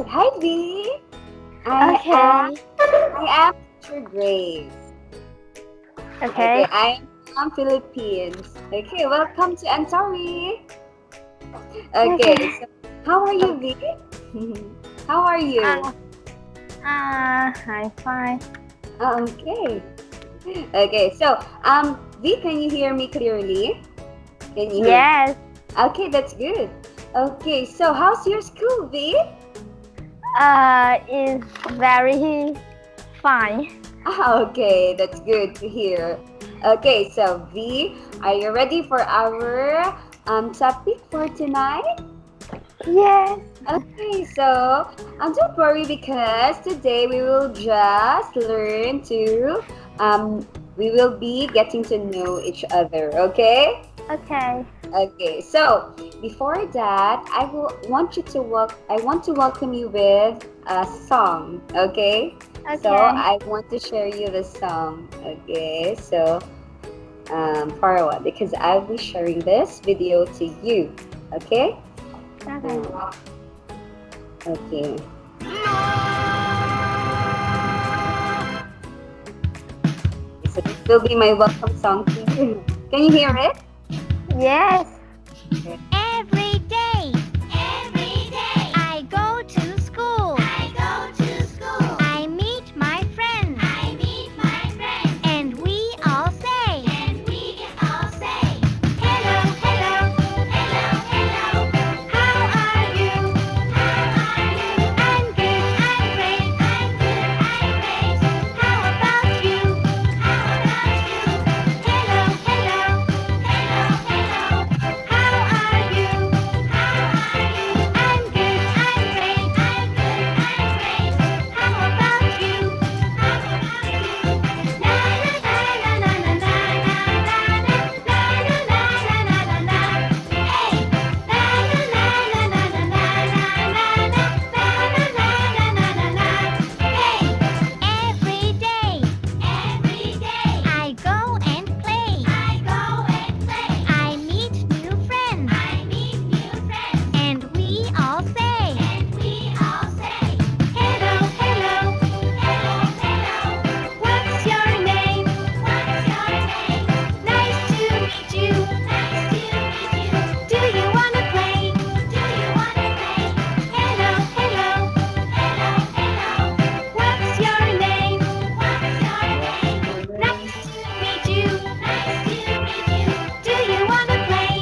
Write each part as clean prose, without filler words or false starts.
said, hi V. Okay. I am Teacher Grace. Okay. I am from Philippines. Okay, welcome to Antori. Okay, so how are you, V? How are you? I'm fine. Okay. Okay, so V, can you hear me clearly? Can you hear? Yes. Okay, that's good. Okay, so how's your school, V? It's very fine. Okay, that's good to hear. Okay, so V, are you ready for our topic for tonight? Yes. Okay, so don't worry because today we will just learn to we will be getting to know each other. Okay. Okay. Okay, so before that, I want to welcome you with a song. Okay. Okay. So I want to share you the song. Okay. So for what? Because I'll be sharing this video to you. Okay. Okay. Okay. So this will be my welcome song to you. Can you hear it? Yes. Okay. Every day, I go to school. I meet my friends. And we all say, hello, hello, how are you? I'm good, I'm great, how about you? Hello, hello, how are you? I'm good, I'm great, how about you? Every day, I go and play. I meet new friends. And we all say, hello, hello, what's your name? Nice to meet you. Do you wanna play? Hello, hello, what's your name? Nice to meet you. Do you wanna play?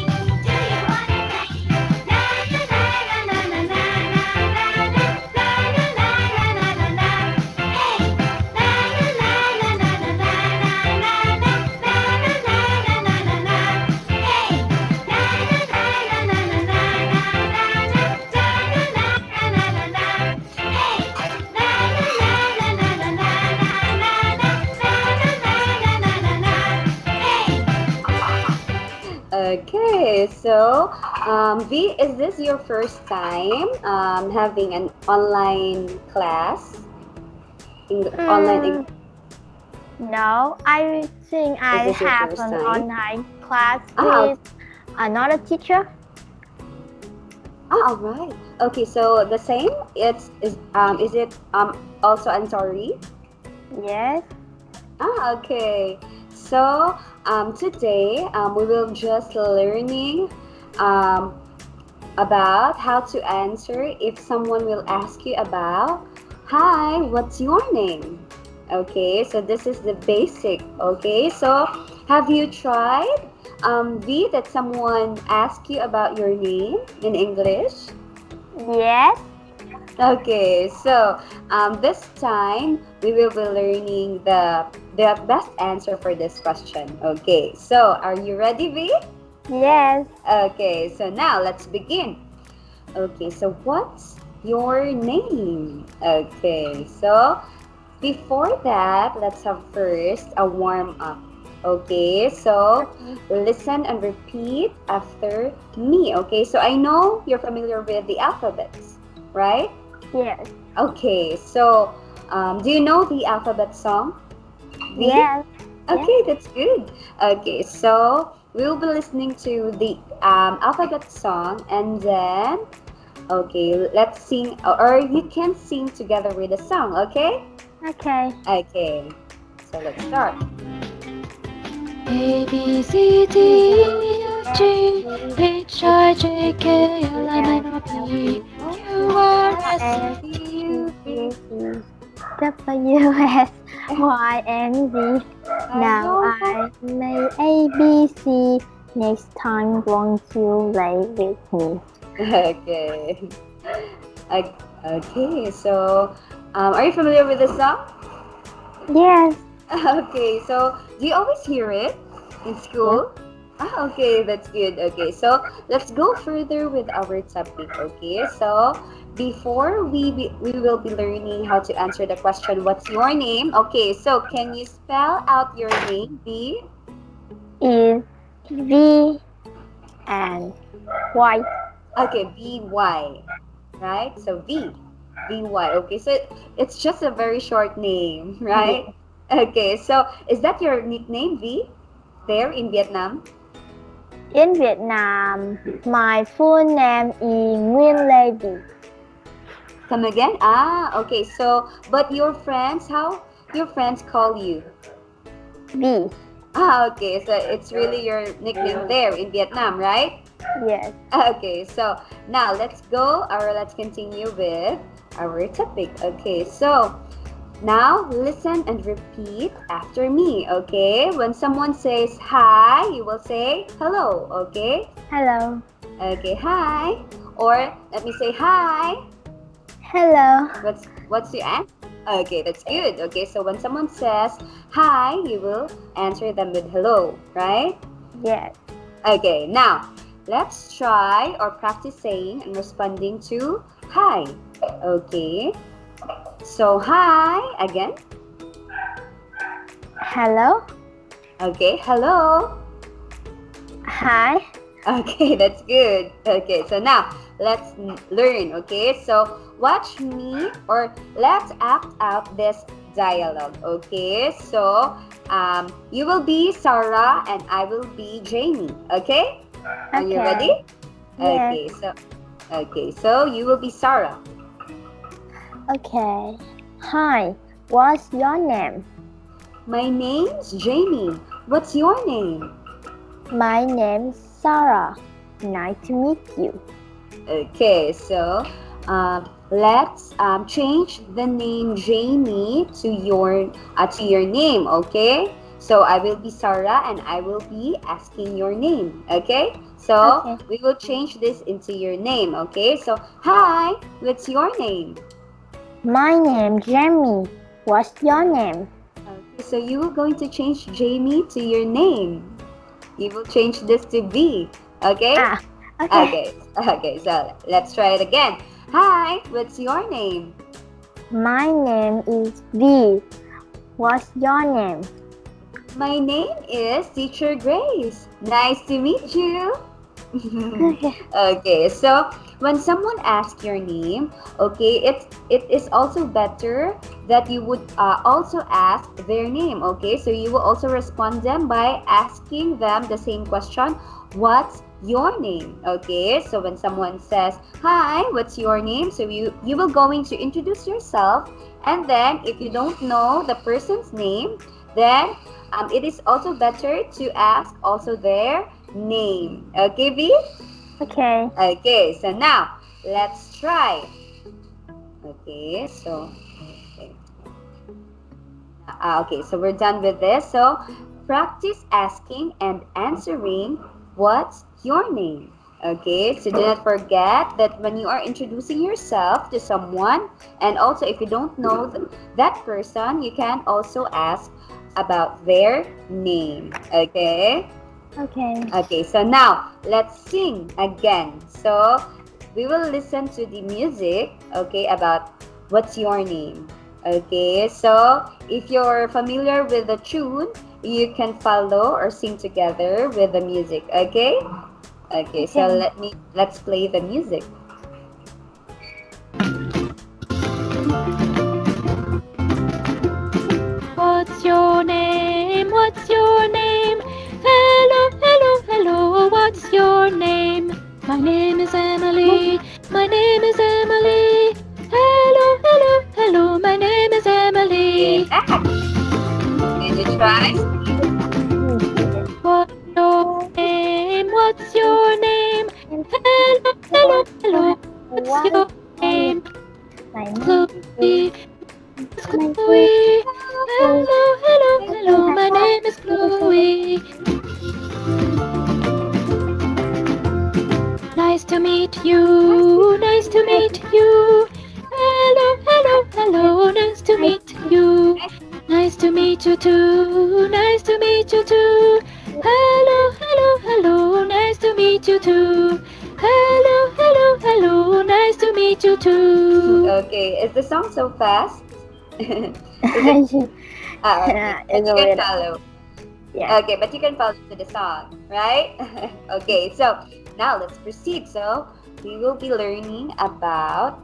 Okay, so V, is this your first time having an online class? Online. No, I think I this your have first an time? online class Ah, with another teacher. all right. Okay, so the same. Is it also Antori? Yes. Okay. So today we will just learning um, about how to answer if someone will ask you about, hi, what's your name? Okay, so this is the basic. Okay, so have you tried V, that someone asked you about your name in English? Yes. Okay, so this time we will be learning the best answer for this question. Okay, so are you ready, V? Yes. Okay, so now let's begin. Okay, so what's your name? Okay, so before that, let's have first a warm up. Okay, so listen and repeat after me. Okay, so I know you're familiar with the alphabets, right? Yes. Okay, so do you know the alphabet song? V? Yes. Okay, that's good. Okay, so we'll be listening to the alphabet song, and then Okay, let's sing, or you can sing together with a song, okay? Okay. Okay, so let's start. A B C D E F G H I J K L M N O P Q R S T U V. W X Y and Z. Now I made ABC. Next time, won't you play with me? Okay. Okay, so are you familiar with this song? Yes. Okay, so do you always hear it in school? Okay, that's good. Okay, so let's go further with our topic. Okay, so before we will be learning how to answer the question, what's your name? Okay, so can you spell out your name, V? Is V and Y. Okay, V-Y, right? So V-Y. Okay, so it's just a very short name, right? Okay, so is that your nickname, V, there in Vietnam? In Vietnam, my full name is Nguyễn Lê Vy. Come again? Okay, so, but your friends, how your friends call you? V. Okay, so it's really your nickname there in Vietnam, right? Yes. Okay, so now let's continue with our topic. Okay, so now listen and repeat after me, okay? When someone says hi, you will say hello, okay? Hello. Okay, hi. Or let me say hi. Hello. What's your answer? Okay, that's good. Okay, so when someone says hi, you will answer them with hello, right? Yes. Okay, now let's try or practice saying and responding to hi. Okay, so hi again. Hello. Okay, hello. Hi. Okay, that's good. Okay, so now let's learn. Okay, so watch me or let's act out this dialogue. Okay, so you will be Sarah and I will be Jamie. Okay, are you ready? Yes. Okay, so you will be Sarah. Okay. Hi. What's your name? My name's Jamie. What's your name? My name's Sarah. Nice to meet you. Okay, so let's change the name Jamie to your name. Okay, so I will be Sarah and I will be asking your name. Okay, so we will change this into your name. Okay, so hi, what's your name? My name's Jamie. What's your name? Okay, so you are going to change Jamie to your name. You will change this to V. Okay? Okay. Okay, so let's try it again. Hi, what's your name? My name is V. What's your name? My name is Teacher Grace. Nice to meet you. Okay, so when someone asks your name, okay, it is also better that you would also ask their name. Okay, so you will also respond them by asking them the same question, what's your name? Okay, so when someone says hi, what's your name, so you will going to introduce yourself, and then if you don't know the person's name, then it is also better to ask also their name. Okay, V? Okay. Okay, so now let's try. Okay, so okay, so we're done with this. So practice asking and answering what's your name. Okay, so do not forget that when you are introducing yourself to someone, and also if you don't know that person, you can also ask about their name. Okay? Okay. Okay, so now let's sing again. So we will listen to the music, okay, about what's your name. Okay, so if you're familiar with the tune, you can follow or sing together with the music. Okay? Okay, so let's play the music. What's your name? What's your name? Hello, hello, hello, what's your name? My name is Emily. My name try. What's your name? What's your name? Hello, hello, hello. What's your name? Chloe. Chloe. Hello, hello, hello. My name is Chloe. Nice to meet you. Nice to meet you. Hello, hello, hello. Nice to meet you. Nice to meet you too. Nice to meet you too. Hello, hello, hello. Nice to meet you too. Hello, hello, hello. Nice to meet you too. Okay, is the song so fast? Yeah, Okay. But it's you a can little. follow. Yeah. Okay, but you can follow to the song, right? Okay, so now let's proceed. So we will be learning about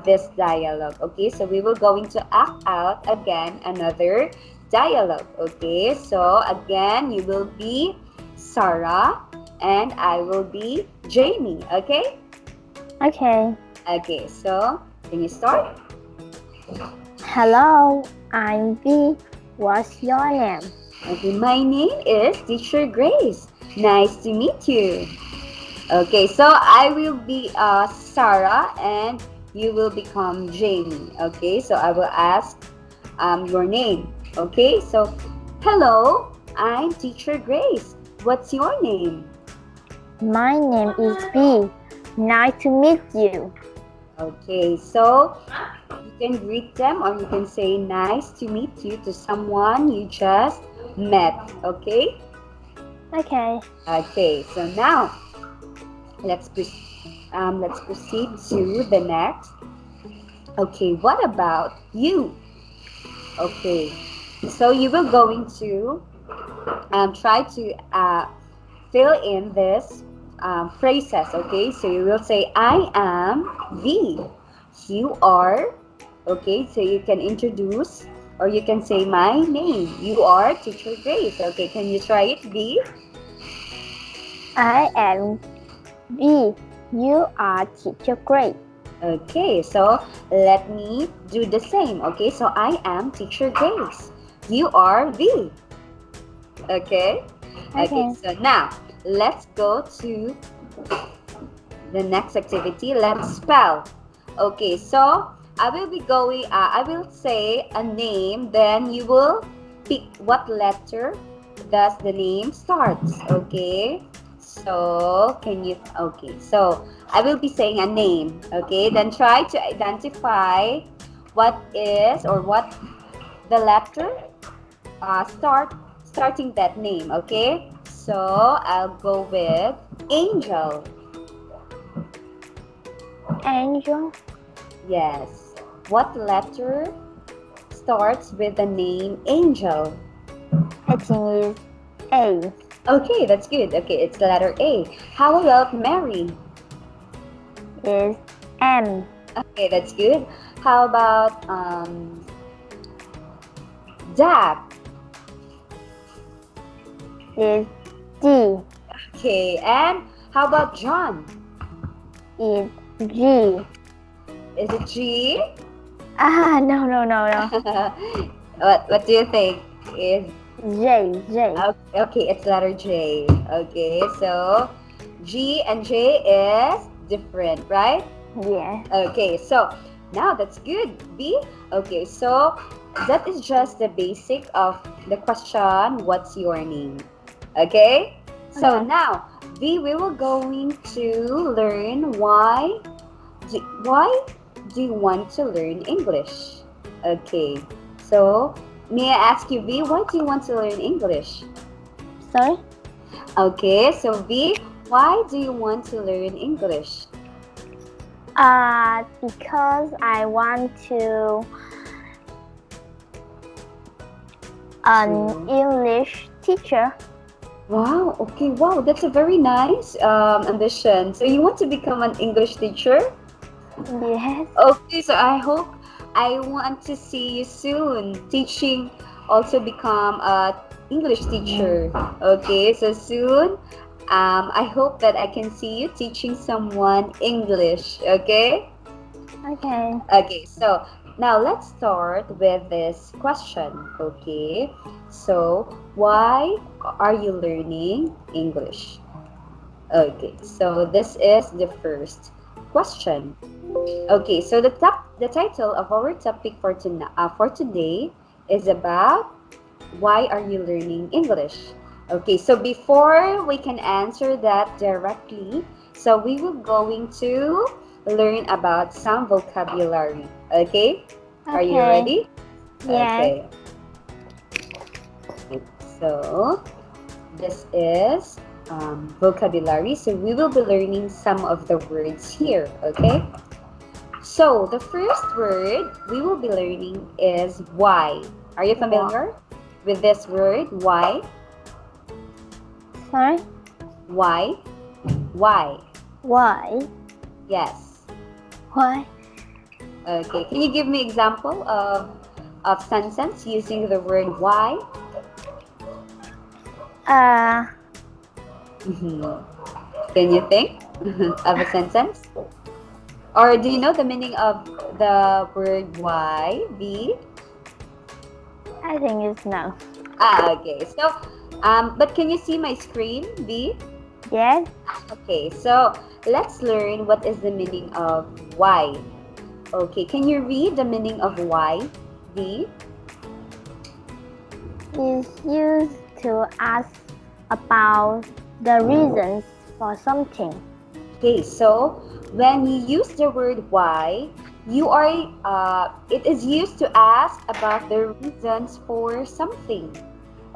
this dialogue. Okay, so we will going to act out again another dialogue. Okay, so again you will be Sarah and I will be Jamie. Okay. Okay. Okay, so can you start? Hello, I'm V. What's your name? Okay, my name is Teacher Grace. Nice to meet you. Okay, so I will be Sarah and you will become Jamie. Okay, so I will ask your name. Okay, so hello, I'm Teacher Grace. What's your name? My name is V. Nice to meet you. Okay, so you can greet them or you can say nice to meet you to someone you just met. Okay? Okay. Okay, so now let's proceed to the next. Okay, what about you? Okay, so you will going to try to fill in this phrases. Okay, so you will say I am V. You are. Okay, so you can introduce or you can say my name. You are Teacher Grace. Okay, can you try it, V? I am V. You are Teacher Grace. Okay, so let me do the same. Okay, so I am Teacher Grace. You are V. Okay? Okay, so now let's go to the next activity. Let's spell. Okay, so I will be going, I will say a name, then you will pick what letter does the name starts. Okay? So, can you, okay, so I will be saying a name, okay? Then try to identify what is or what the letter starting that name, okay? So, I'll go with Angel. Angel. Yes. What letter starts with the name Angel? I think it's A. Okay, that's good. Okay, it's the letter A. How about Mary? Is M. Okay, that's good. How about Jack? Is D. Okay, and how about John? Is G. Is it G? No. What do you think? Is J. okay, it's letter J. Okay, so G and J is different, right? Yeah. Okay, so now that's good, B. Okay, so that is just the basic of the question, what's your name? Okay? So Okay. now, B, we were going to learn why do you want to learn English? Okay, so may I ask you, V, why do you want to learn English? Sorry? Okay, so V, why do you want to learn English? Because I want to an English teacher. Wow, okay, wow, that's a very nice ambition. So you want to become an English teacher? Yes. Okay, so I want to see you soon teaching, also become a English teacher. Okay, so soon, I hope that I can see you teaching someone English. Okay. Okay. Okay, so Now let's start with this question. Okay, so why are you learning English? Okay, so this is the first question. Okay, so the title of our topic for today is about why are you learning English? Okay, so before we can answer that directly, so we will going to learn about some vocabulary. Okay? Are you ready? Yes. Okay. So this is vocabulary. So we will be learning some of the words here. Okay? So the first word we will be learning is why. Are you familiar with this word? Why? Sorry? Why? Why? Why? Yes. Why? Okay. Can you give me example of sentence using the word why? Can you think of a sentence? Or do you know the meaning of the word why? V? I think it's no. Okay. So, but can you see my screen, V? Yes. Okay. So let's learn what is the meaning of why. Okay. Can you read the meaning of why, V? Is used to ask about the reasons for something. Okay, so when you use the word why, you are it is used to ask about the reasons for something.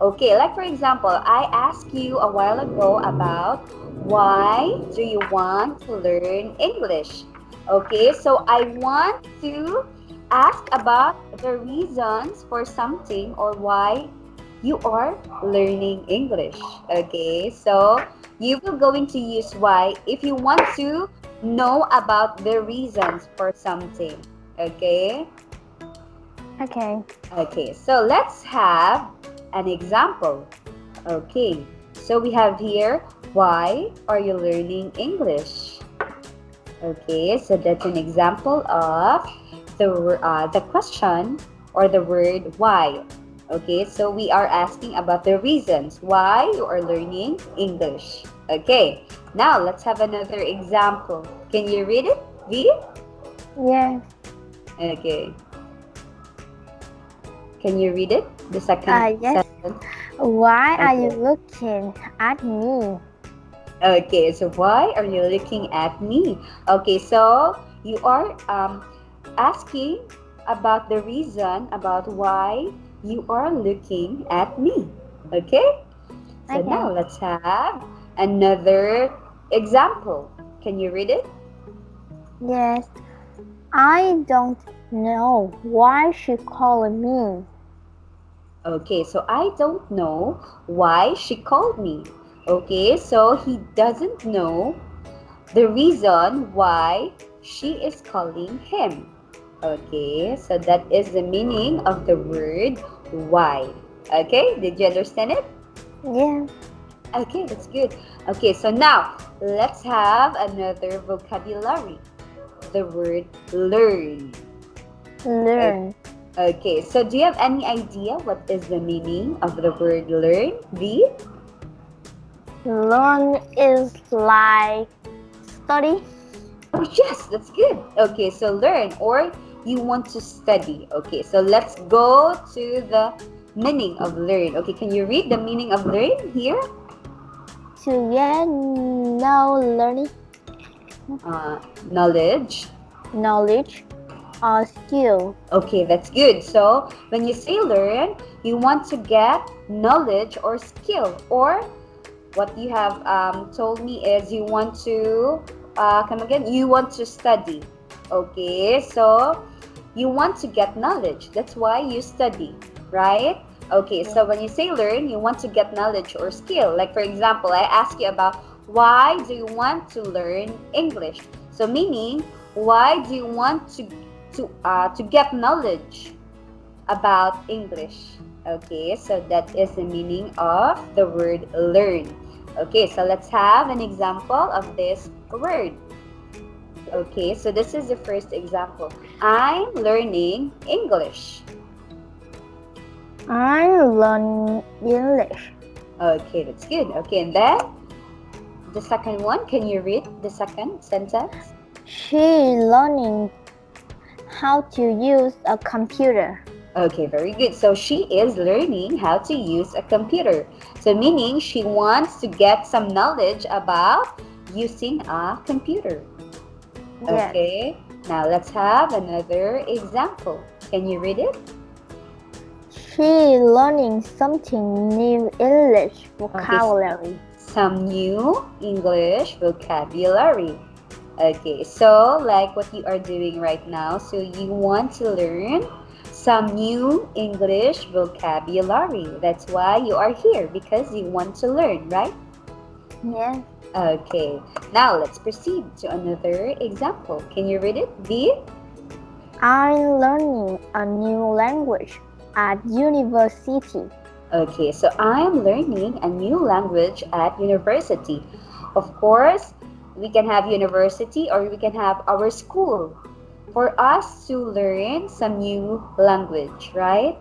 Okay, like for example, I asked you a while ago about why do you want to learn English? Okay, so I want to ask about the reasons for something or why you are learning English. Okay, so you will going to use why if you want to know about the reasons for something. Okay? Okay. Okay, so let's have an example. Okay, so we have here, why are you learning English? Okay, so that's an example of the question or the word why. Okay, so we are asking about the reasons why you are learning English. Okay, now let's have another example. Can you read it, V? Yes. Okay. Can you read it? The second Yes. sentence. Why are you looking at me? Okay, so why are you looking at me? Okay, so you are asking about the reason about why you are looking at me. Okay? So now let's have another example. Can you read it? Yes. I don't know why she called me. Okay, so I don't know why she called me. Okay, so he doesn't know the reason why she is calling him. Okay, so that is the meaning of the word why. Okay, did you understand it? Yeah. Okay, that's good. Okay, so now let's have another vocabulary. The word learn. Learn. Okay, so do you have any idea what is the meaning of the word learn, V? Learn is like study. Oh, yes, that's good. Okay, so learn or you want to study. Okay, so let's go to the meaning of learn. Okay, can you read the meaning of learn here? To get learning, Knowledge. knowledge or skill. Okay, that's good. So when you say learn, you want to get knowledge or skill, or what you have told me is you want to come again. You want to study. Okay, so you want to get knowledge. That's why you study, right? Okay, so when you say learn, you want to get knowledge or skill. Like for example, I ask you about why do you want to learn English? So meaning, why do you want to get knowledge about English? Okay, so that is the meaning of the word learn. Okay, so let's have an example of this word. Okay, so this is the first example. I'm learning English. I'm learning English. Okay, that's good. Okay, and then the second one, can you read the second sentence? She learning how to use a computer. Okay, very good. So she is learning how to use a computer. So meaning she wants to get some knowledge about using a computer. Yes. Okay, now let's have another example. Can you read it? She learning something new English vocabulary. Some new English vocabulary. Okay, so like what you are doing right now, so you want to learn some new English vocabulary. That's why you are here, because you want to learn, right? Yes. Okay, now let's proceed to another example. Can you read it, V? I'm learning a new language at university. Okay, so I'm learning a new language at university. Of course, we can have university or we can have our school for us to learn some new language, right?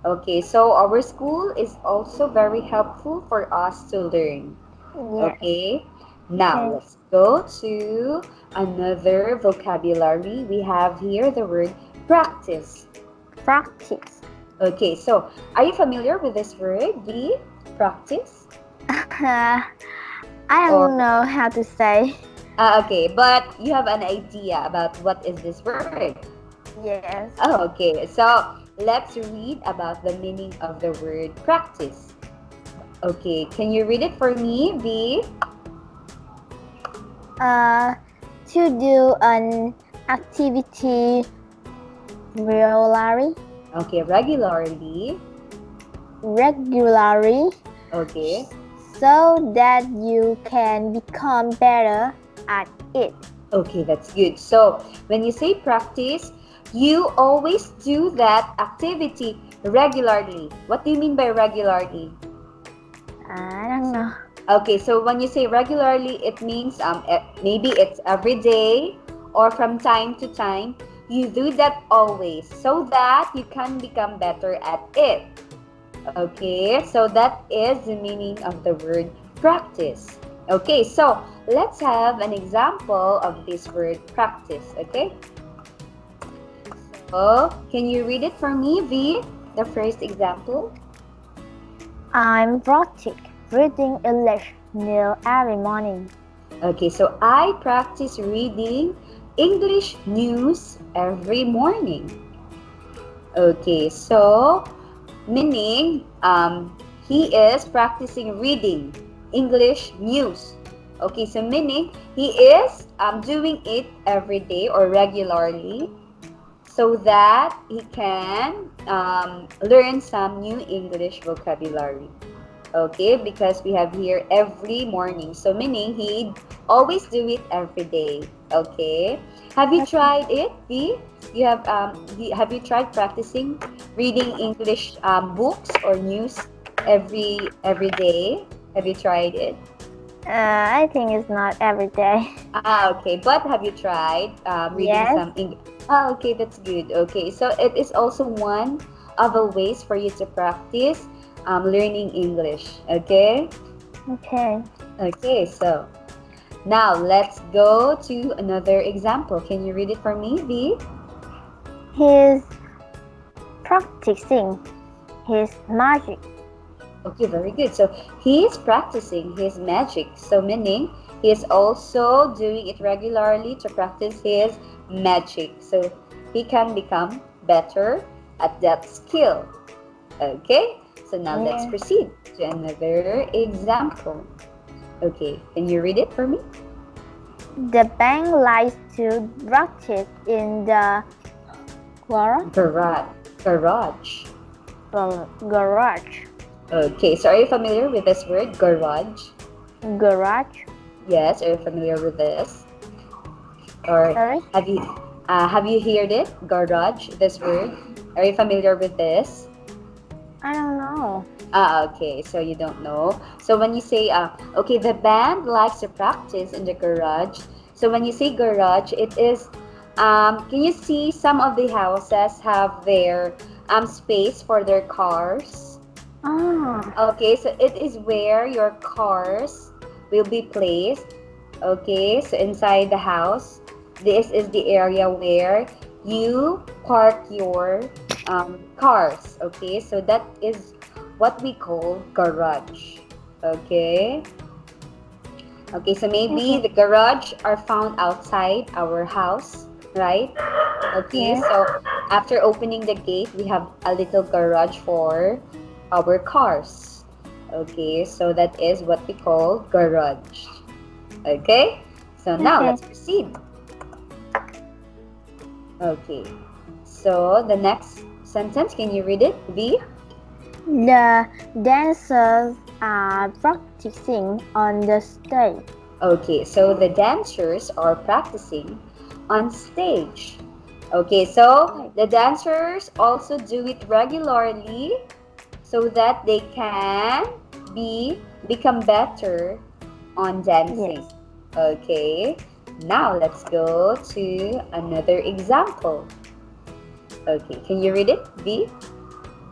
Okay, so our school is also very helpful for us to learn. Yes. Okay, now Okay. let's go to another vocabulary. We have here the word practice. Practice. Okay, so are you familiar with this word, V? Practice? I don't know how to say. Okay, but you have an idea about what is this word. Yes. Okay, so let's read about the meaning of the word practice. Okay, can you read it for me, V? To do an activity regularly. Okay, regularly. Okay. So that you can become better at it. Okay, that's good. So when you say practice, you always do that activity regularly. What do you mean by regularly? I don't know. Okay, so when you say regularly, it means maybe it's every day or from time to time. You do that always so that you can become better at it. Okay, so that is the meaning of the word practice. Okay, so let's have an example of this word practice, okay? So, can you read it for me, V? The first example? I'm practice reading English news every morning. Okay, so I practice reading English news every morning. Okay, so meaning he is practicing reading English news. Okay, so meaning he is doing it every day or regularly so that he can learn some new English vocabulary. Okay, because we have here every morning, so meaning he always do it every day. Okay, have you tried it, V? Have you tried practicing reading English books or news every day? Have you tried it? I think it's not every day. Okay, but have you tried reading Yes. some English? Okay, that's good. Okay, so it is also one of the ways for you to practice learning English. Okay. Okay. Okay, so now let's go to another example. Can you read it for me, V? He's practicing his magic. Okay, very good. So he is practicing his magic. So meaning he is also doing it regularly to practice his magic. So he can become better at that skill. Okay, so now let's Yeah. proceed to another example. Okay, can you read it for me? The bank likes to practice in the garage. Garage. Okay, so are you familiar with this word, garage? Garage. Yes, are you familiar with this? Or Sorry? have you heard it, garage, this word? Are you familiar with this? I don't know. Okay, so you don't know. So when you say, okay, the band likes to practice in the garage, So when you say garage, it is, can you see some of the houses have their space for their cars? Okay, so it is where your cars will be placed. Okay, so inside the house, this is the area where you park your cars. Okay, so that is what we call garage. Okay. Okay, so maybe the garage are found outside our house, right? Okay, so after opening the gate, we have a little garage for our cars. Okay, so that is what we call garage. Okay, so now let's proceed. Okay, so the next sentence, can you read it, V? The dancers are practicing on the stage. Okay, so the dancers are practicing on stage. Okay, so the dancers also do it regularly so that they can become better on dancing. Yes. Okay, now let's go to another example. Okay, can you read it, V?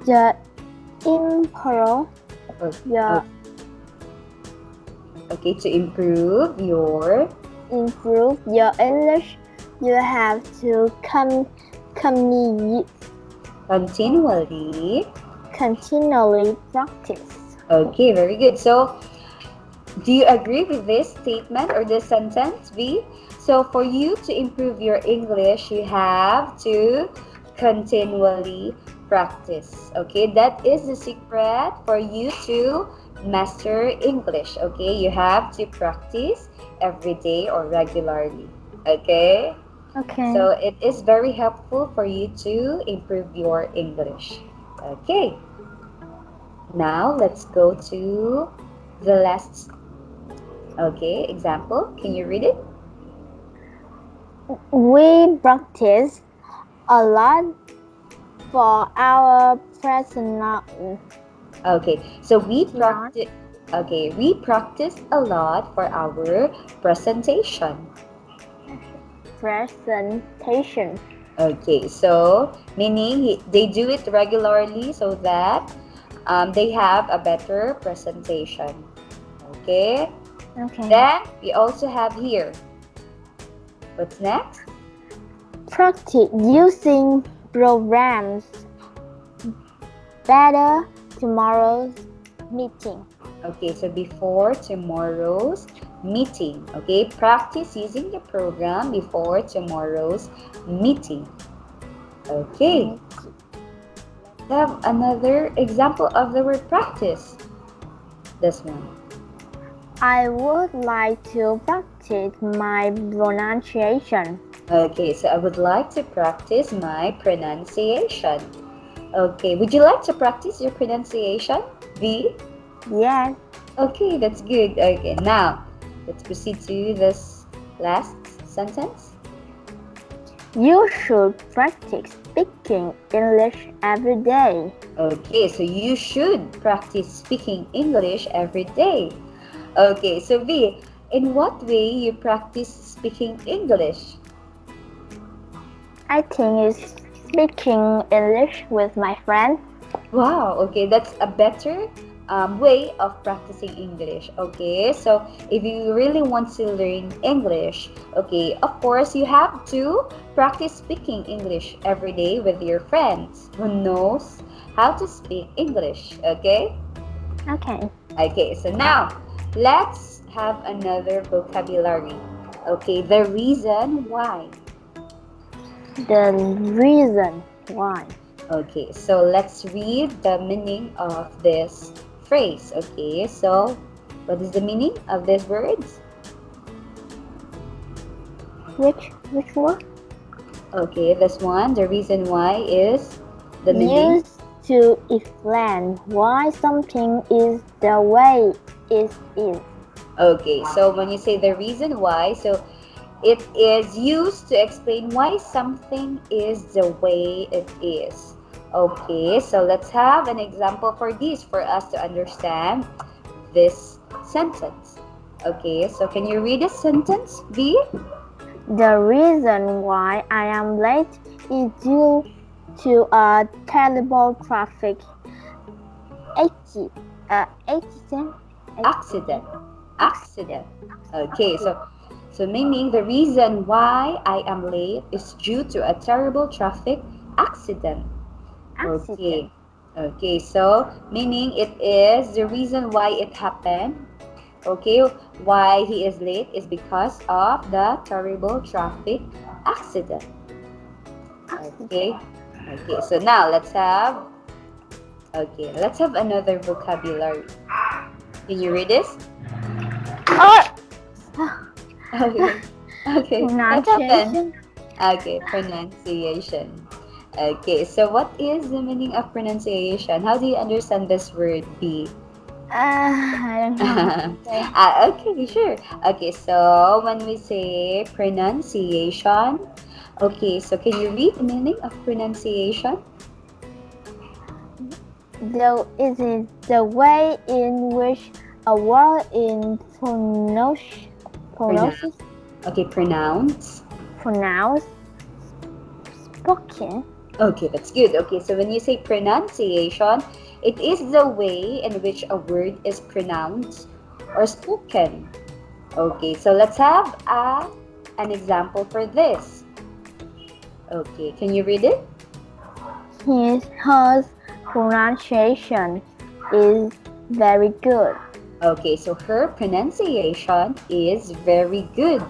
The improve your Okay, to improve your English, you have to continually practice. Okay, very good. So, do you agree with this statement or this sentence, V? So, for you to improve your English, you have to continually practice. Okay, that is the secret for you to master English. Okay, you have to practice every day or regularly. Okay? Okay. So, it is very helpful for you to improve your English. Okay. Now, let's go to the last example. Can you read it? We practice a lot for our personal. Okay, so we practice. Okay, we practice a lot for our presentation. Okay, so meaning they do it regularly so that they have a better presentation. Okay. Okay. Then we also have here. What's next? Practice using programs better tomorrow's meeting. Okay, so before tomorrow's meeting. Okay, practice using the program before tomorrow's meeting. Okay. Let's have another example of the word practice. This one. I would like to practice my pronunciation. Okay, so I would like to practice my pronunciation. Okay, would you like to practice your pronunciation, V? Yes. Okay, that's good. Okay, now let's proceed to this last sentence. You should practice speaking English every day. Okay, so you should practice speaking English every day. Okay, so V, in what way you practice speaking English? I think it's speaking English with my friends. Wow, okay, that's a better way of practicing English. Okay, so if you really want to learn English, okay, of course you have to practice speaking English every day with your friends who knows how to speak English. Okay. Okay, so now let's have another vocabulary. Okay, the reason why. The reason why. Okay, so let's read the meaning of this phrase. Okay, so what is the meaning of these words? Which one? Okay, this one, the reason why is the meaning. Used to explain why something is the way it is. Okay, so when you say the reason why, so it is used to explain why something is the way it is. Okay, so let's have an example for this for us to understand this sentence. Okay, so can you read the sentence, V? The reason why I am late is due to a terrible traffic Accident. Okay, so meaning the reason why I am late is due to a terrible traffic accident. Okay. Okay, so meaning it is the reason why it happened. Okay, why he is late is because of the terrible traffic accident. Okay. Okay, so now let's have another vocabulary. Can you read this? Okay. Okay. What happened? Okay, pronunciation. Okay, so what is the meaning of pronunciation? How do you understand this word, B? I don't know. Okay, sure. Okay, so when we say pronunciation, okay, so can you read the meaning of pronunciation? It is the way in which a word is pronounced, spoken. Okay, that's good. Okay, so when you say pronunciation, it is the way in which a word is pronounced or spoken. Okay, so let's have an example for this. Okay, can you read it? His pronunciation is very good. Okay, so her pronunciation is very good.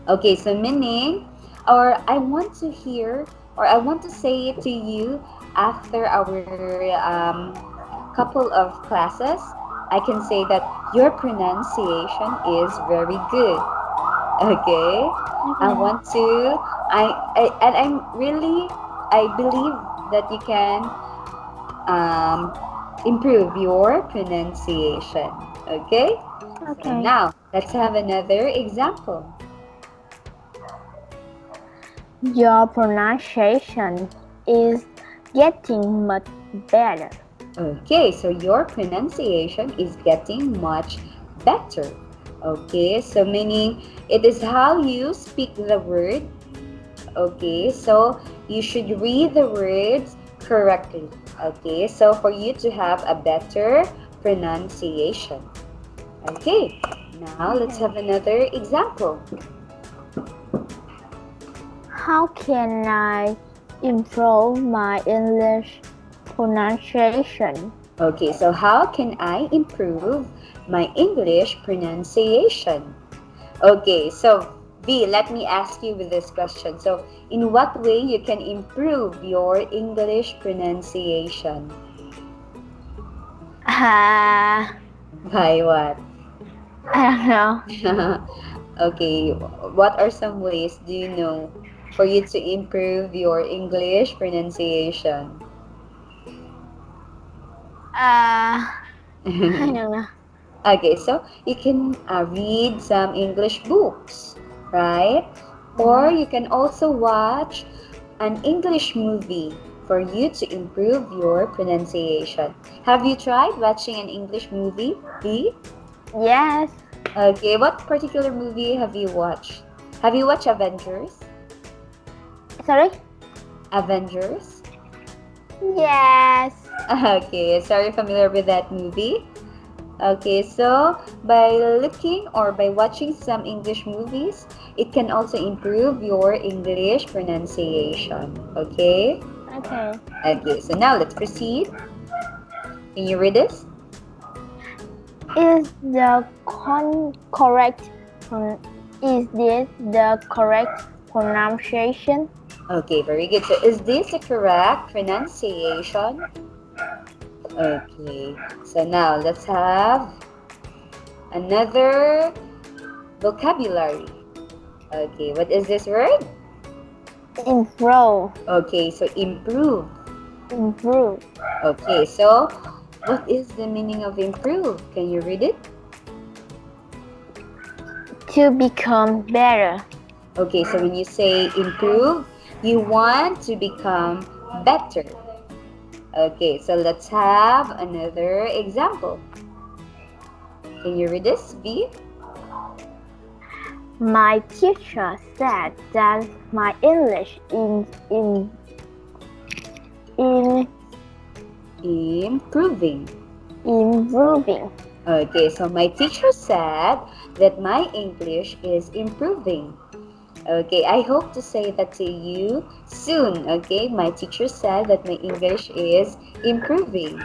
Okay, so meaning, or I want to hear, or I want to say it to you after our couple of classes. I can say that your pronunciation is very good. Okay, I want to, I believe that you can improve your pronunciation. Okay? So now, let's have another example. Your pronunciation is getting much better. Okay, so your pronunciation is getting much better. Okay, so meaning it is how you speak the word. Okay, so you should read the words correctly. Okay, so for you to have a better pronunciation. Okay, now let's have another example. How can I improve my English pronunciation? Okay, so how can I improve my English pronunciation? Okay, so V, let me ask you with this question. So, in what way you can improve your English pronunciation? By what? I don't know. Okay, what are some ways do you know for you to improve your English pronunciation? I don't know. Okay, so you can read some English books, right? Or you can also watch an English movie for you to improve your pronunciation. Have you tried watching an English movie, B? Yes. Okay, what particular movie have you watched? Have you watched Avengers? Sorry? Avengers? Yes. Okay, so are you familiar with that movie? Okay, so by looking or by watching some English movies, it can also improve your English pronunciation. Okay? Okay. Okay, so now let's proceed. Can you read this? Is this the correct pronunciation? Okay, very good. So is this the correct pronunciation? Okay, so now let's have another vocabulary. Okay, what is this word? Improve. Okay, so improve. Improve. Okay, so what is the meaning of improve? Can you read it? To become better. Okay, so when you say improve, you want to become better. Okay, so let's have another example. Can you read this, V? My teacher said that my English is Improving. improving. Okay, so my teacher said that my English is improving. Okay, I hope to say that to you soon. Okay, my teacher said that my English is improving.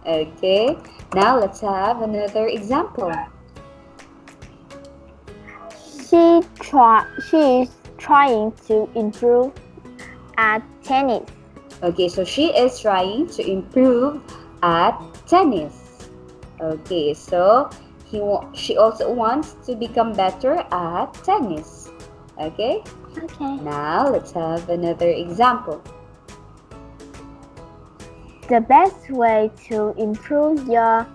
Okay, now let's have another example. She is trying to improve at tennis. Okay, so she is trying to improve at tennis. Okay, so she also wants to become better at tennis. Okay, Okay. now let's have another example. The best way to improve your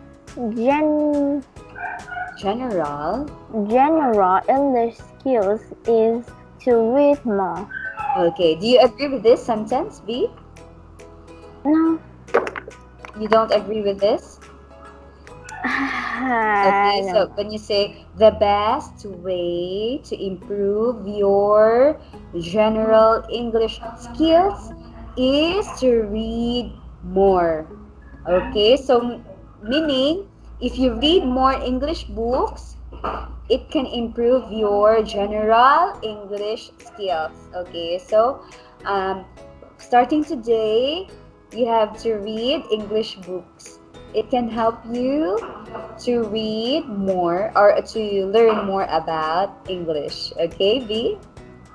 General. general English skills is to read more. Okay, do you agree with this sentence, B? No. You don't agree with this? Okay, No. so when you say the best way to improve your general English skills is to read more. Okay, so meaning if you read more English books, it can improve your general English skills. Okay, so starting today, you have to read English books. It can help you to read more or to learn more about English. Okay, V?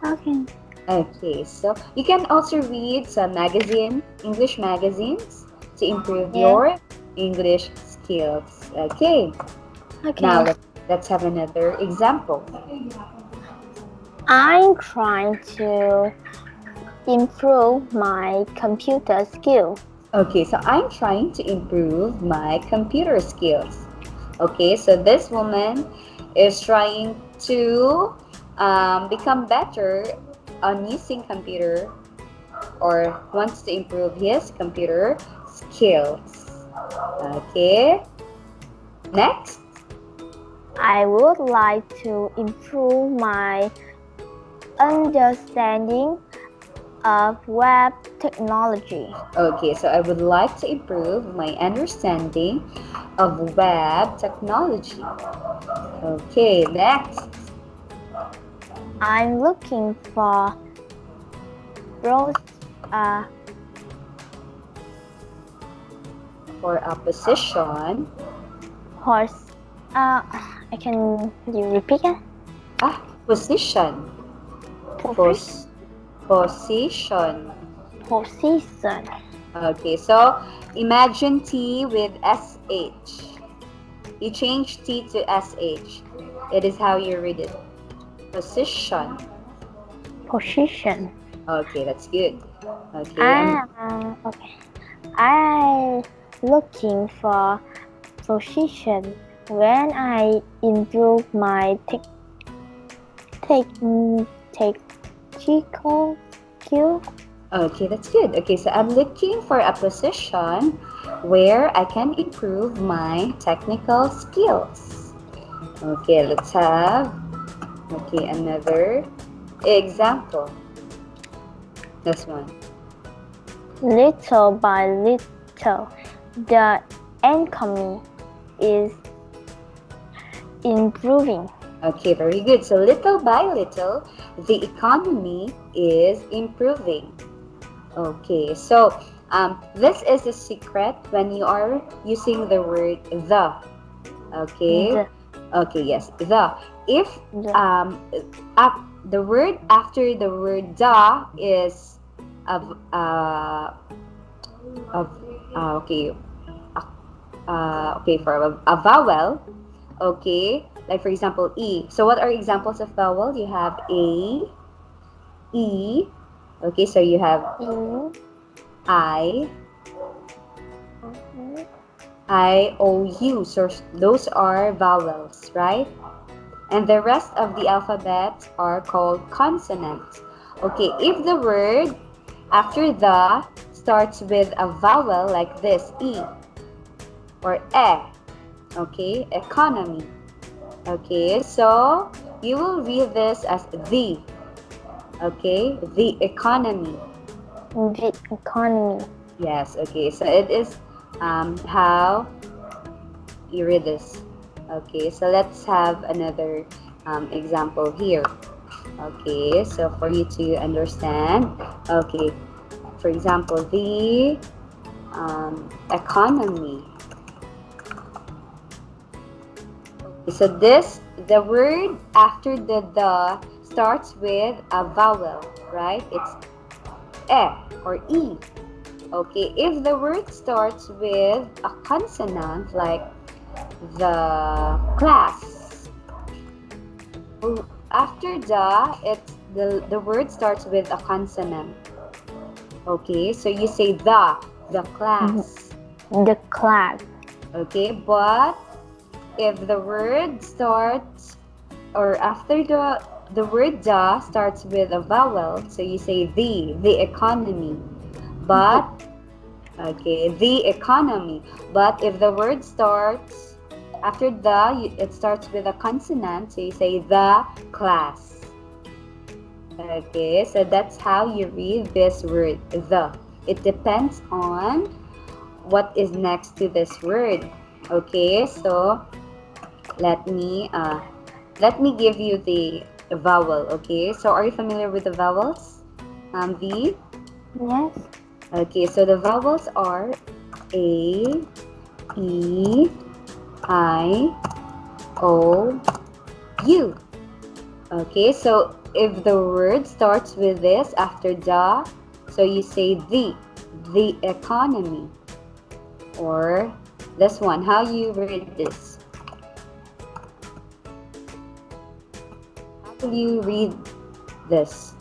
Okay. Okay, so you can also read some English magazines to improve Yeah. your English skills. Okay, now let's have another example. I'm trying to improve my computer skills. Okay, so I'm trying to improve my computer skills. Okay, so this woman is trying to become better on using computer or wants to improve his computer skills. Okay, next. I would like to improve my understanding of web technology. Okay, so I would like to improve my understanding of web technology. Okay, next. I'm looking for a position. You repeat it? Position. Position. Position. Okay, so imagine T with SH. You change T to SH. It is how you read it. Position. Position. Okay, that's good. Okay. Okay. I'm looking for position when I improve my technical skill. Okay, that's good. Okay, so I'm looking for a position where I can improve my technical skills. Okay, let's have another example. This one. Little by little, the economy is improving. Okay, very good. So little by little, the economy is improving. Okay, so this is a secret when you are using the word the. Okay. Okay, yes, the. If the word after the word the is for a vowel. Okay, like for example, E. So what are examples of vowel? You have A, E. Okay, so you have I, O, U. So those are vowels, right? And the rest of the alphabet are called consonants. Okay, if the word after the starts with a vowel like this, E or E, okay, economy. Okay, so you will read this as the. Okay, the economy. The economy. Yes, okay, so it is how you read this. Okay, so let's have another example here. Okay, so for you to understand, okay, for example, the economy. So the word after the starts with a vowel, right? It's e or e. Okay, if the word starts with a consonant like the class, after the word starts with a consonant. Okay, so you say the class. The class. Okay, but if the word starts or after the word the starts with a vowel, so you say the economy. But okay, the economy. But if the word starts after it starts with a consonant, so you say the class. Okay, so that's how you read this word, the. It depends on what is next to this word. Okay, so let me give you the vowel. Okay, so are you familiar with the vowels? V? Yes. Okay, so the vowels are A, E, I, O, U. Okay, so if the word starts with this after the, so you say the economy. Or this one, how you read this? How will you read this?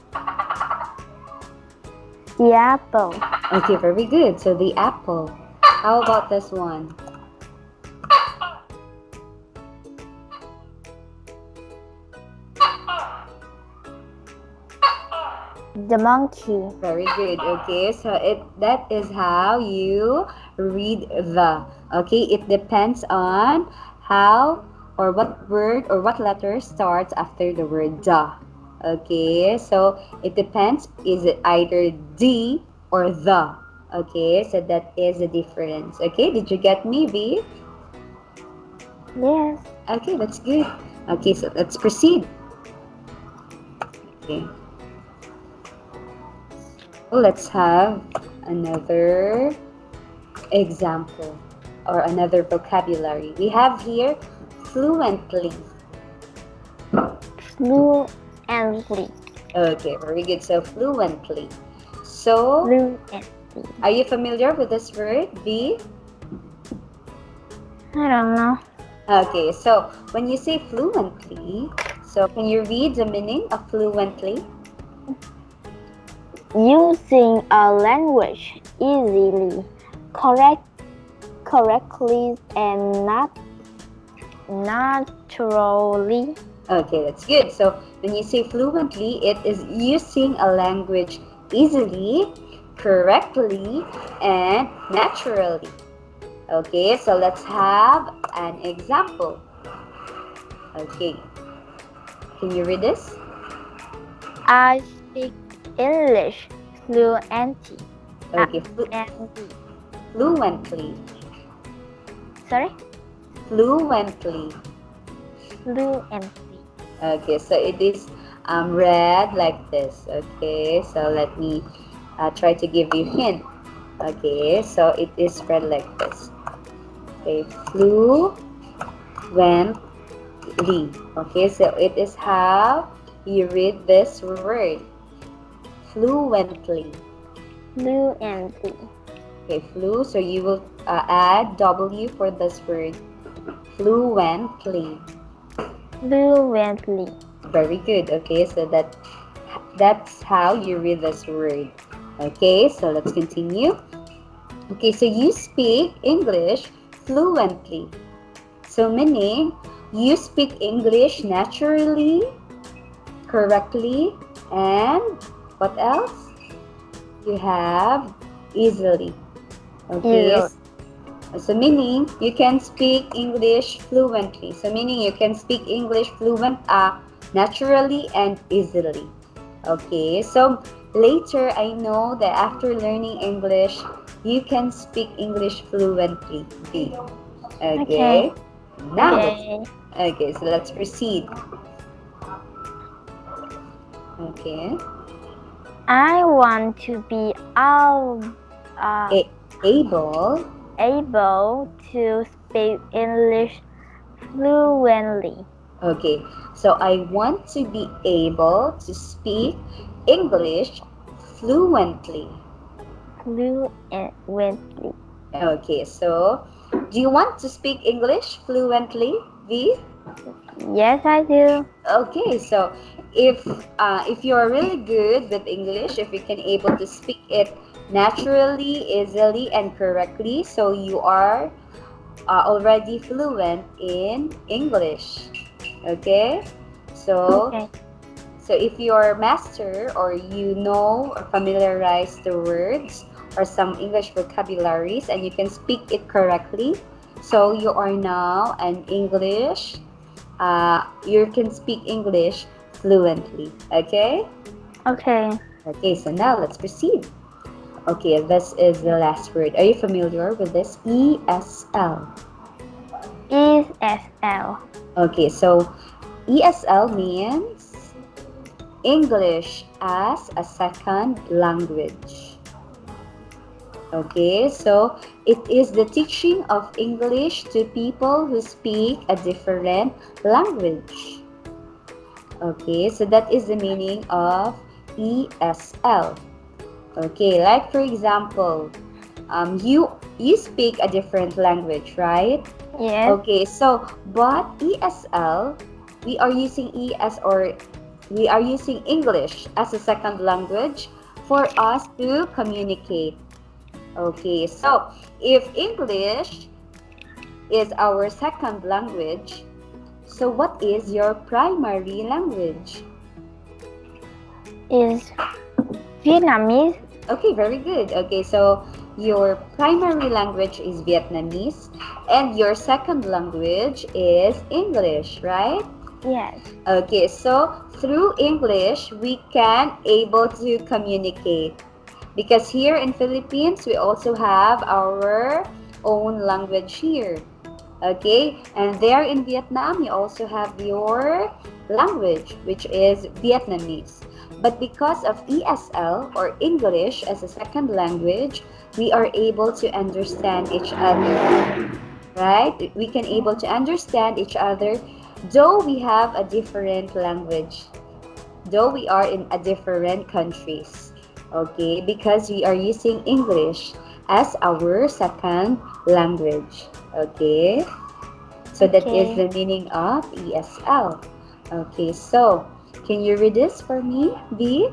The apple. Okay, very good. So the apple. How about this one? The monkey. Very good. Okay, so that is how you read the. Okay, it depends on how or what word or what letter starts after the word the. Okay, so it depends. Is it either the or the? Okay, so that is the difference. Okay, did you get me, V? Yes. Okay, that's good. Okay, so let's proceed. Okay. Let's have another example or another vocabulary. We have here fluently. Fluently. Okay, very good. So fluently. So, Fluently. are you familiar with this word, V? I don't know. Okay, so when you say fluently, so can you read the meaning of fluently? Using a language easily, correctly, and naturally. Okay, that's good. So when you say fluently, it is using a language easily, correctly, and naturally. Okay, so let's have an example. Okay, can you read this? I speak English fluently. Okay, fluently. Sorry? Fluently. Fluently. Okay, so it is read like this. Okay, so let me try to give you a hint. Okay, so it is read like this. Okay, fluently. Okay, so it is how you read this word. Fluently. Fluently. Okay, so you will add W for this word. Fluently. Fluently. Very good. Okay, so that's how you read this word. Okay, so let's continue. Okay, so you speak English fluently. So meaning you speak English naturally, correctly, and what else? You have easily. Okay. Easily. So meaning you can speak English fluently. So meaning you can speak English naturally and easily. Okay, so later I know that after learning English, you can speak English fluently. V. Okay. Now so let's proceed. Okay. I want to be able to speak English fluently. Okay, so I want to be able to speak English fluently. Okay, so do you want to speak English fluently, V? Yes, I do. Okay, so if you are really good with English, if you can able to speak it naturally, easily, and correctly, so you are already fluent in English. Okay, so if you're master or you know or familiarize the words or some English vocabularies and you can speak it correctly, so you are now an English. You can speak English fluently. Okay. Okay. So now let's proceed. Okay, this is the last word. Are you familiar with this? ESL. ESL. Okay, so ESL means English as a second language. Okay, so it is the teaching of English to people who speak a different language. Okay, so that is the meaning of ESL. Okay, like for example, you speak a different language, right? Yes. Okay, so but ESL, we are using we are using English as a second language for us to communicate. Okay, so if English is our second language, so what is your primary language? Is Vietnamese. Okay, very good. Okay, so your primary language is Vietnamese and your second language is English, right? Yes. Okay, so through English, we can able to communicate. Because here in Philippines, we also have our own language here. Okay, and there in Vietnam, you also have your language, which is Vietnamese. But because of ESL or English as a second language, we are able to understand each other, right? We can able to understand each other, though we have a different language, though we are in a different countries. Okay, because we are using English as our second language. Okay, so that is the meaning of ESL. Okay, so can you read this for me, V?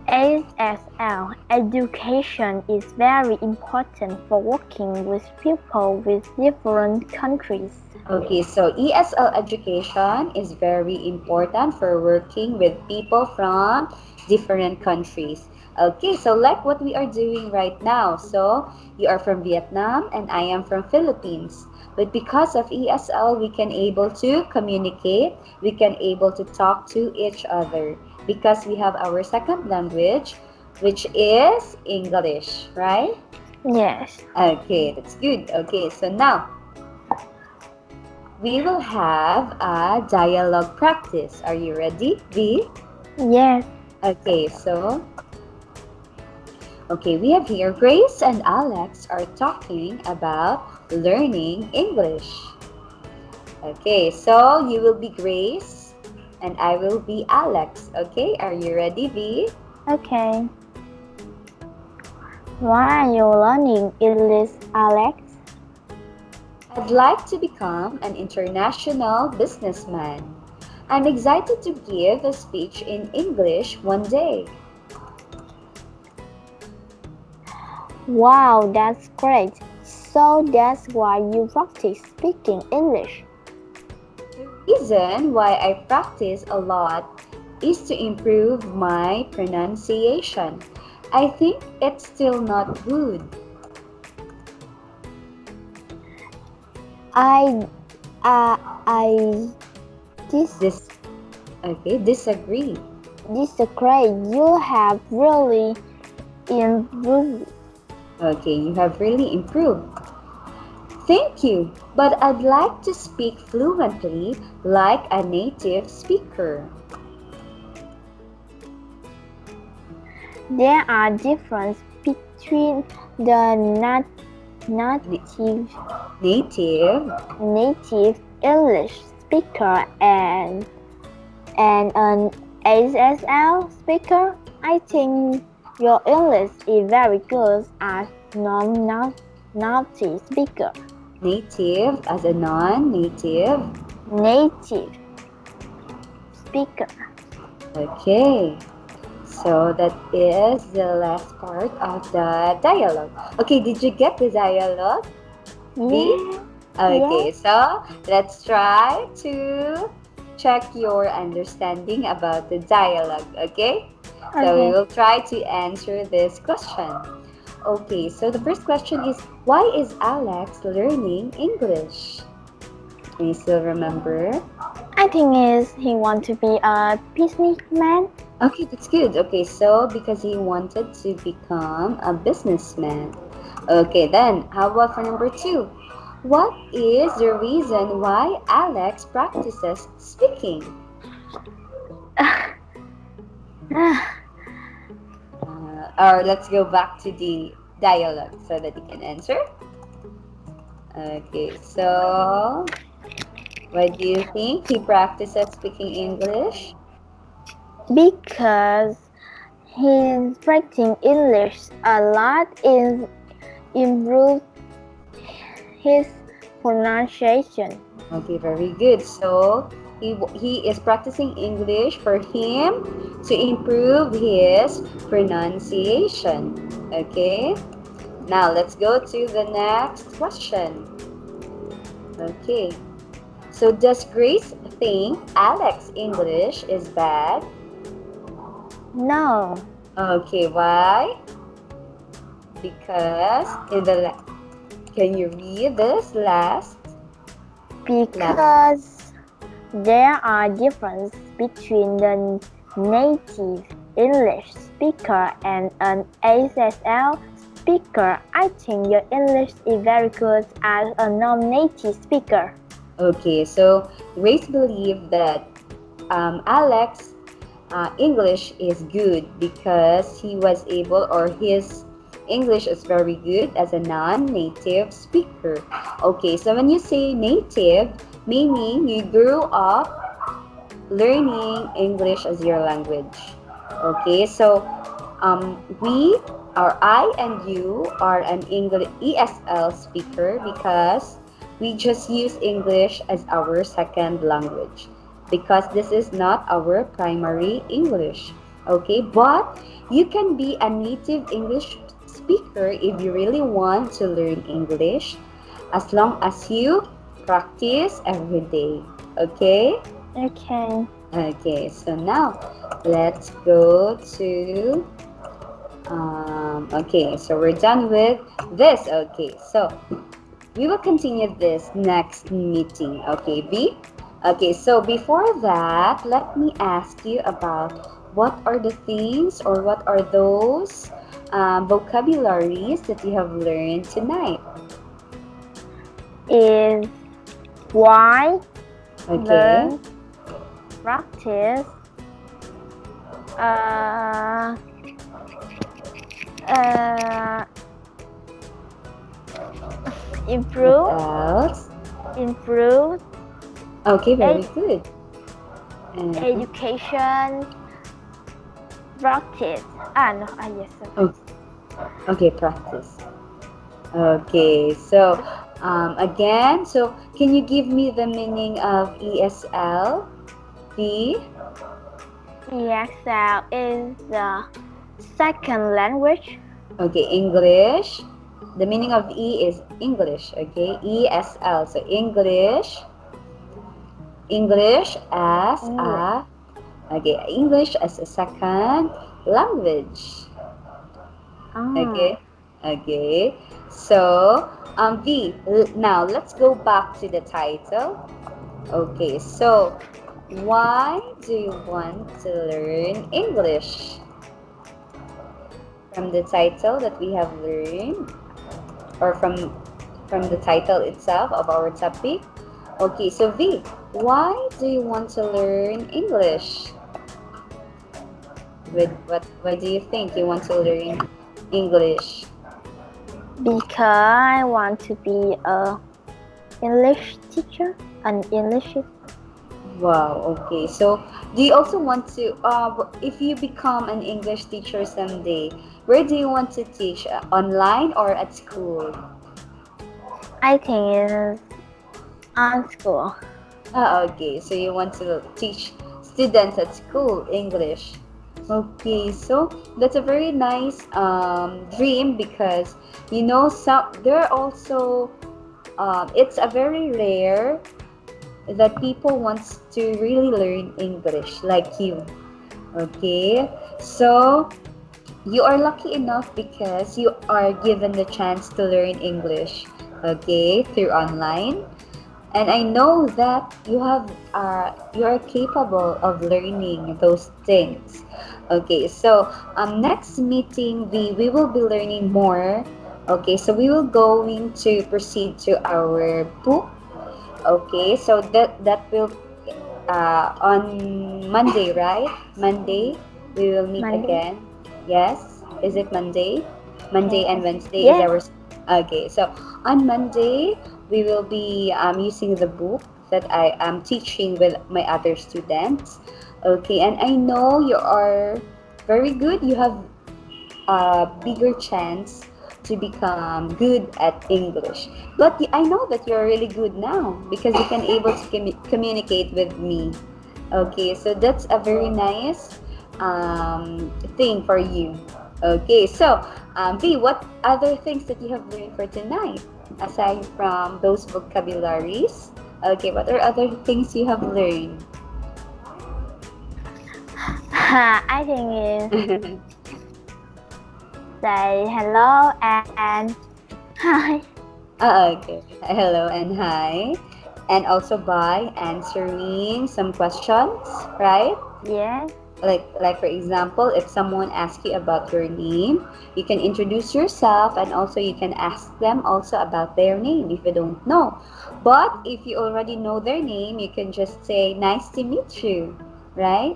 ESL education is very important for working with people with different countries. Okay, so ESL education is very important for working with people from different countries. Okay, so like what we are doing right now. So you are from Vietnam and I am from Philippines. But because of ESL, we can able to communicate, we can able to talk to each other because we have our second language, which is English, right? Yes. Okay, that's good. Okay, so now we will have a dialogue practice. Are you ready, V? Yes. Okay, we have here Grace and Alex are talking about learning English. Okay, so you will be Grace and I will be Alex. Okay, are you ready, V? Okay. Why are you learning English, Alex? I'd like to become an international businessman. I'm excited to give a speech in English one day. Wow, that's great. So that's why you practice speaking English. The reason why I practice a lot is to improve my pronunciation. I think it's still not good. I Disagree. Disagree. You have really improved. Okay, you have really improved. Thank you, but I'd like to speak fluently like a native speaker. There are differences between the native English speaker and an ASL speaker. I think your English is very good as non-native speaker. Native as a non-native? Native speaker. Okay. So that is the last part of the dialogue. Okay, did you get the dialogue? Yeah. Okay, so let's try to check your understanding about the dialogue, okay? So we will try to answer this question. Okay, so the first question is, why is Alex learning English? Can you still remember? I think he wants to be a businessman. Okay, that's good. Okay, so because he wanted to become a businessman. Okay, then how about for number 2? What is the reason why Alex practices speaking? Or let's go back to the dialogue so that you can answer. Okay, so why do you think he practices speaking English? Because he's practicing English a lot and improve his pronunciation. Okay, very good. So he is practicing English for him to improve his pronunciation. Okay, now let's go to the next question. Okay, so does Grace think Alex's English is bad? No. Okay, why? Because can you read this last? Because there are differences between the native English speaker and an ASL speaker. I think your English is very good as a non-native speaker. Okay, so Grace believes that Alex English is good because he was able, or his English is very good as a non-native speaker. Okay, so when you say native, meaning you grew up learning English as your language. Okay, so we, or I and you, are an English ESL speaker because we just use English as our second language, because this is not our primary English. Okay, but you can be a native English speaker if you really want to learn English, as long as you practice every day. Okay? Okay. Okay, so now let's go to okay, so we're done with this. Okay, so we will continue this next meeting. Okay, B? Okay, so before that, let me ask you about what are the things, or what are those vocabularies that you have learned tonight? Is why, Okay. learn, practice, improve, What else? improve, Okay, very good. education, practice. No, yes. Okay, practice. Okay, so again, so can you give me the meaning of ESL? The ESL is the second language. okay, English. The meaning of E is English. Okay, ESL. So English as a English as a second language. Okay. So V. Now let's go back to the title. Okay, so why do you want to learn English? From the title that we have learned, or from the title itself of our topic. Okay, so V, why do you want to learn English? Why do you think you want to learn English? Because I want to be a English teacher, an English teacher. Wow, okay. So, do you also want to, if you become an English teacher someday, where do you want to teach? Online or at school? I think it's on school. Okay. So, you want to teach students at school English. Okay, so that's a very nice dream because there are also it's a very rare that people wants to really learn English like you. Okay, so you are lucky enough because you are given the chance to learn English, okay, through online. And I know that you are capable of learning those things. Okay, so next meeting we will be learning more. Okay, so we will going to proceed to our book. Okay, so that will on Monday, right? Monday we will meet Monday. again. Yes, is it Monday? Monday and Wednesday is Yes. our. Okay, so on Monday we will be using the book that I am teaching with my other students. Okay, and I know you are very good. You have a bigger chance to become good at English. But I know that you're really good now because you can able to communicate with me. Okay, so that's a very nice thing for you. Okay, so V, what other things that you have learned for tonight aside from those vocabularies? Okay, what are other things you have learned? I think it's say hello and hi. Okay, hello and hi. And also by answering some questions, right? Yes. Like for example, if someone asks you about your name, you can introduce yourself and also you can ask them also about their name if you don't know. But if you already know their name, you can just say nice to meet you, right?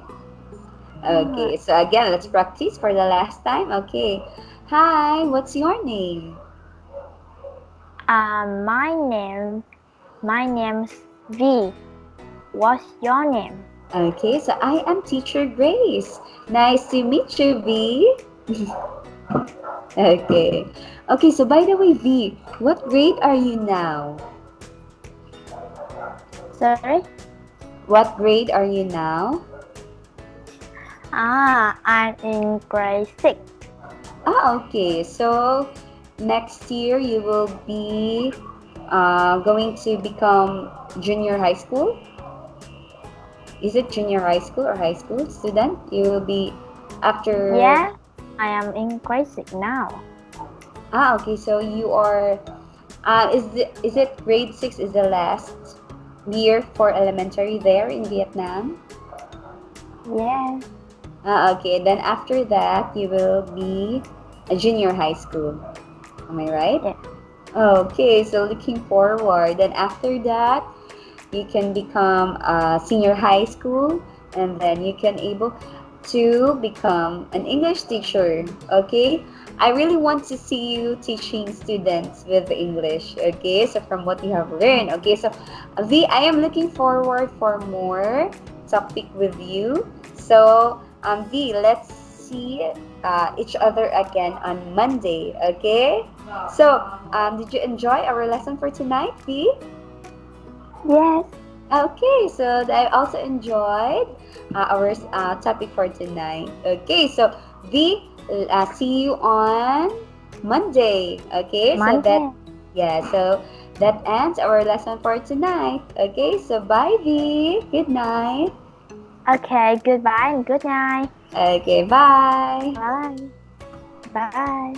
Okay, so again, let's practice for the last time. Okay, hi, what's your name? My name's V. What's your name? Okay, so I am teacher Grace. Nice to meet you, V. Okay. Okay, so by the way, V, what grade are you now? Sorry. What grade are you now? I'm in grade 6. Okay. So next year you will be going to become junior high school. Is it junior high school or high school student? You will be after. Yeah, I am in grade 6 now. Okay. So you are. Is it grade 6 is the last year for elementary there in Vietnam? Yes. Okay, then after that, you will be a junior high school. Am I right? Yeah. Okay, so looking forward. Then after that, you can become a senior high school, and then you can able to become an English teacher. Okay, I really want to see you teaching students with English. Okay, so from what you have learned. Okay, so V, I am looking forward for more topic with you. So V, let's see each other again on Monday. Okay, so did you enjoy our lesson for tonight, V? Yes. Okay, so I also enjoyed our topic for tonight. Okay, so V, see you on Monday. Okay, so Monday. so that ends our lesson for tonight. Okay, so bye V. Good night. Okay, goodbye and good night. Okay, bye. Bye. Bye.